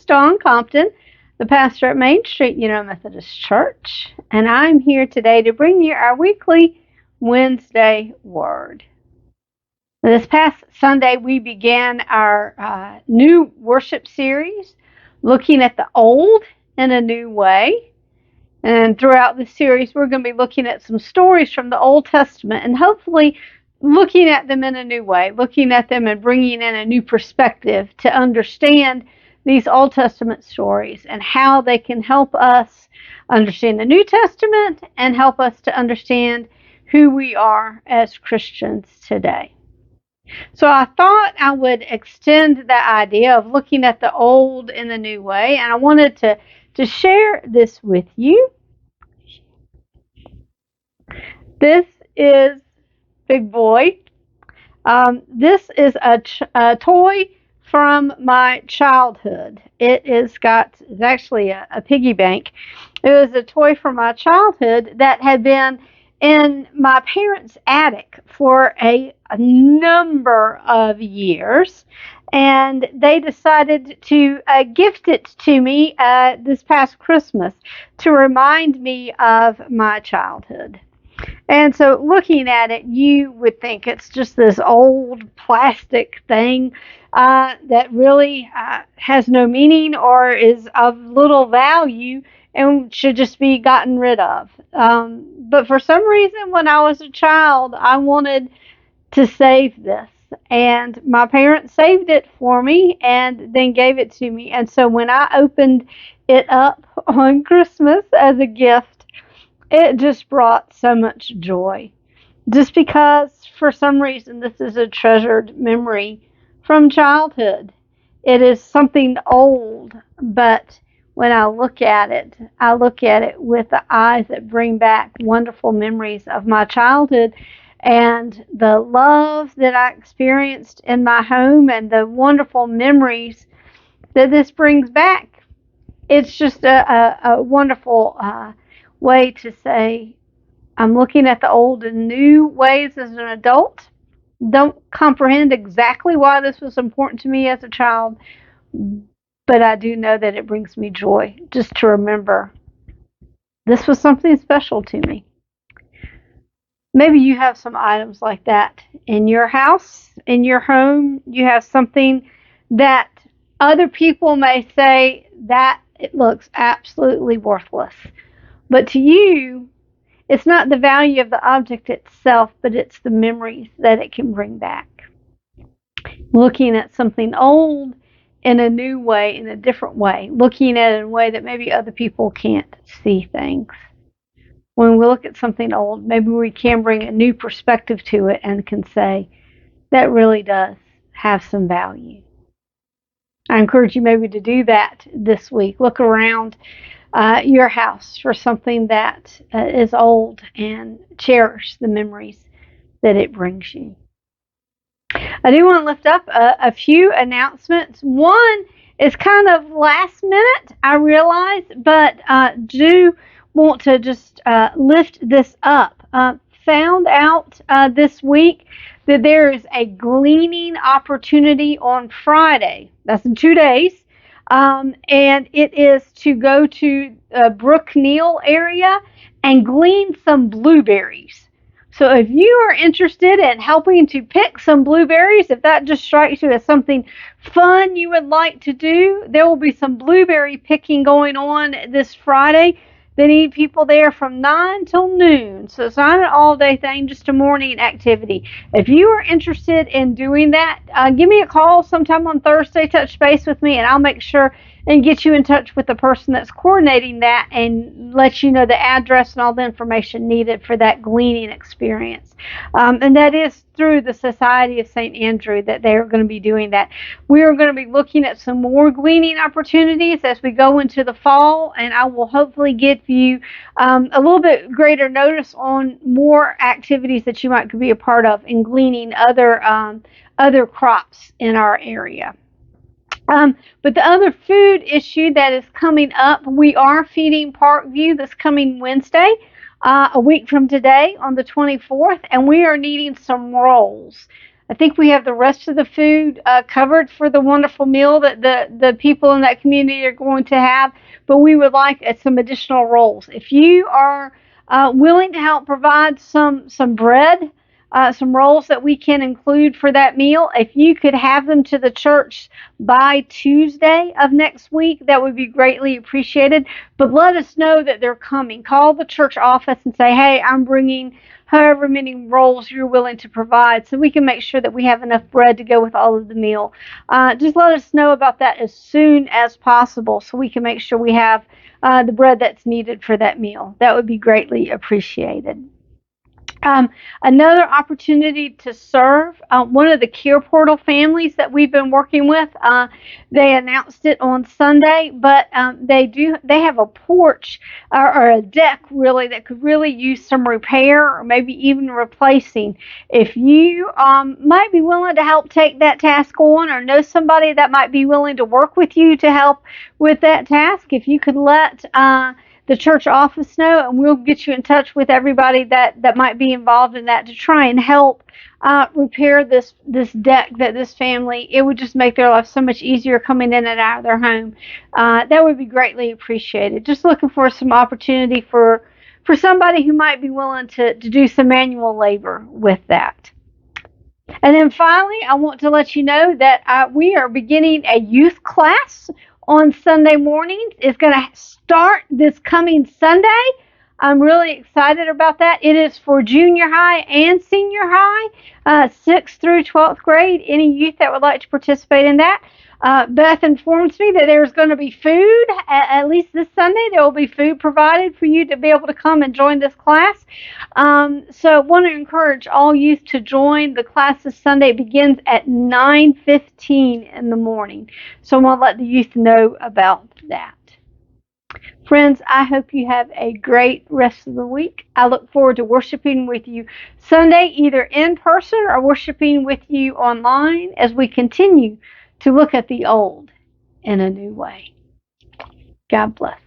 Dawn Compton, the pastor at Main Street United Methodist Church, and I'm here today to bring you our weekly Wednesday Word. This past Sunday, we began our new worship series, looking at the old in a new way. And throughout this series, we're going to be looking at some stories from the Old Testament and hopefully looking at them in a new way, looking at them and bringing in a new perspective to understand these Old Testament stories and how they can help us understand the New Testament and help us to understand who we are as Christians today. So I thought I would extend the idea of looking at the old in the new way, and I wanted to share this with you. This is Big Boy. This is a toy from my childhood. It's actually a piggy bank. It was a toy from my childhood that had been in my parents' attic for a number of years, and they decided to gift it to me this past Christmas to remind me of my childhood. And so looking at it, you would think it's just this old plastic thing that really has no meaning or is of little value and should just be gotten rid of. But for some reason, when I was a child, I wanted to save this. And my parents saved it for me and then gave it to me. And so when I opened it up on Christmas as a gift, it just brought so much joy. Just because, for some reason, this is a treasured memory from childhood. It is something old, but when I look at it with the eyes that bring back wonderful memories of my childhood and the love that I experienced in my home and the wonderful memories that this brings back. It's just a wonderful way to say, I'm looking at the old and new ways as an adult. Don't comprehend exactly why this was important to me as a child, but I do know that it brings me joy just to remember this was something special to me. Maybe you have some items like that in your house, in your home. You have something that other people may say that it looks absolutely worthless. But to you, it's not the value of the object itself, but it's the memories that it can bring back. Looking at something old in a new way, in a different way. Looking at it in a way that maybe other people can't see things. When we look at something old, maybe we can bring a new perspective to it and can say, that really does have some value. I encourage you maybe to do that this week. Look around your house for something that is old and cherish the memories that it brings you. I do want to lift up a few announcements. One is kind of last minute, I realize, but do want to just lift this up. Found out this week that there is a gleaning opportunity on Friday. That's in 2 days. And it is to go to Brook Neal area and glean some blueberries. So if you are interested in helping to pick some blueberries, if that just strikes you as something fun you would like to do, there will be some blueberry picking going on this Friday. They need people there from 9 till noon. So it's not an all-day thing, just a morning activity. If you are interested in doing that, give me a call sometime on Thursday, touch base with me, and I'll make sure and get you in touch with the person that's coordinating that and let you know the address and all the information needed for that gleaning experience. And that is through the Society of St. Andrew that they are going to be doing that. We are going to be looking at some more gleaning opportunities as we go into the fall, and I will hopefully give you a little bit greater notice on more activities that you might be a part of in gleaning other crops in our area. But the other food issue that is coming up, we are feeding Parkview this coming Wednesday, a week from today on the 24th, and we are needing some rolls. I think we have the rest of the food covered for the wonderful meal that the people in that community are going to have, but we would like some additional rolls. If you are willing to help provide some bread, some rolls that we can include for that meal. If you could have them to the church by Tuesday of next week, that would be greatly appreciated. But let us know that they're coming. Call the church office and say, hey, I'm bringing however many rolls you're willing to provide so we can make sure that we have enough bread to go with all of the meal. Just let us know about that as soon as possible so we can make sure we have the bread that's needed for that meal. That would be greatly appreciated. Another opportunity to serve, one of the Care Portal families that we've been working with, they announced it on Sunday, but they have a porch or a deck really that could really use some repair or maybe even replacing. If you might be willing to help take that task on or know somebody that might be willing to work with you to help with that task, if you could let the church office know, and we'll get you in touch with everybody that might be involved in that to try and help repair this deck that this family, it would just make their life so much easier coming in and out of their home. That would be greatly appreciated. Just looking for some opportunity for somebody who might be willing to do some manual labor with that. And then finally, I want to let you know that we are beginning a youth class on Sunday mornings. It's going to start this coming Sunday. I'm really excited about that. It is for junior high and senior high, 6th through 12th grade, any youth that would like to participate in that. Beth informs me that there's going to be food, at least this Sunday. There will be food provided for you to be able to come and join this class. So I want to encourage all youth to join. The class this Sunday begins at 9:15 in the morning. So I want to let the youth know about that. Friends, I hope you have a great rest of the week. I look forward to worshiping with you Sunday, either in person or worshiping with you online as we continue to look at the old in a new way. God bless.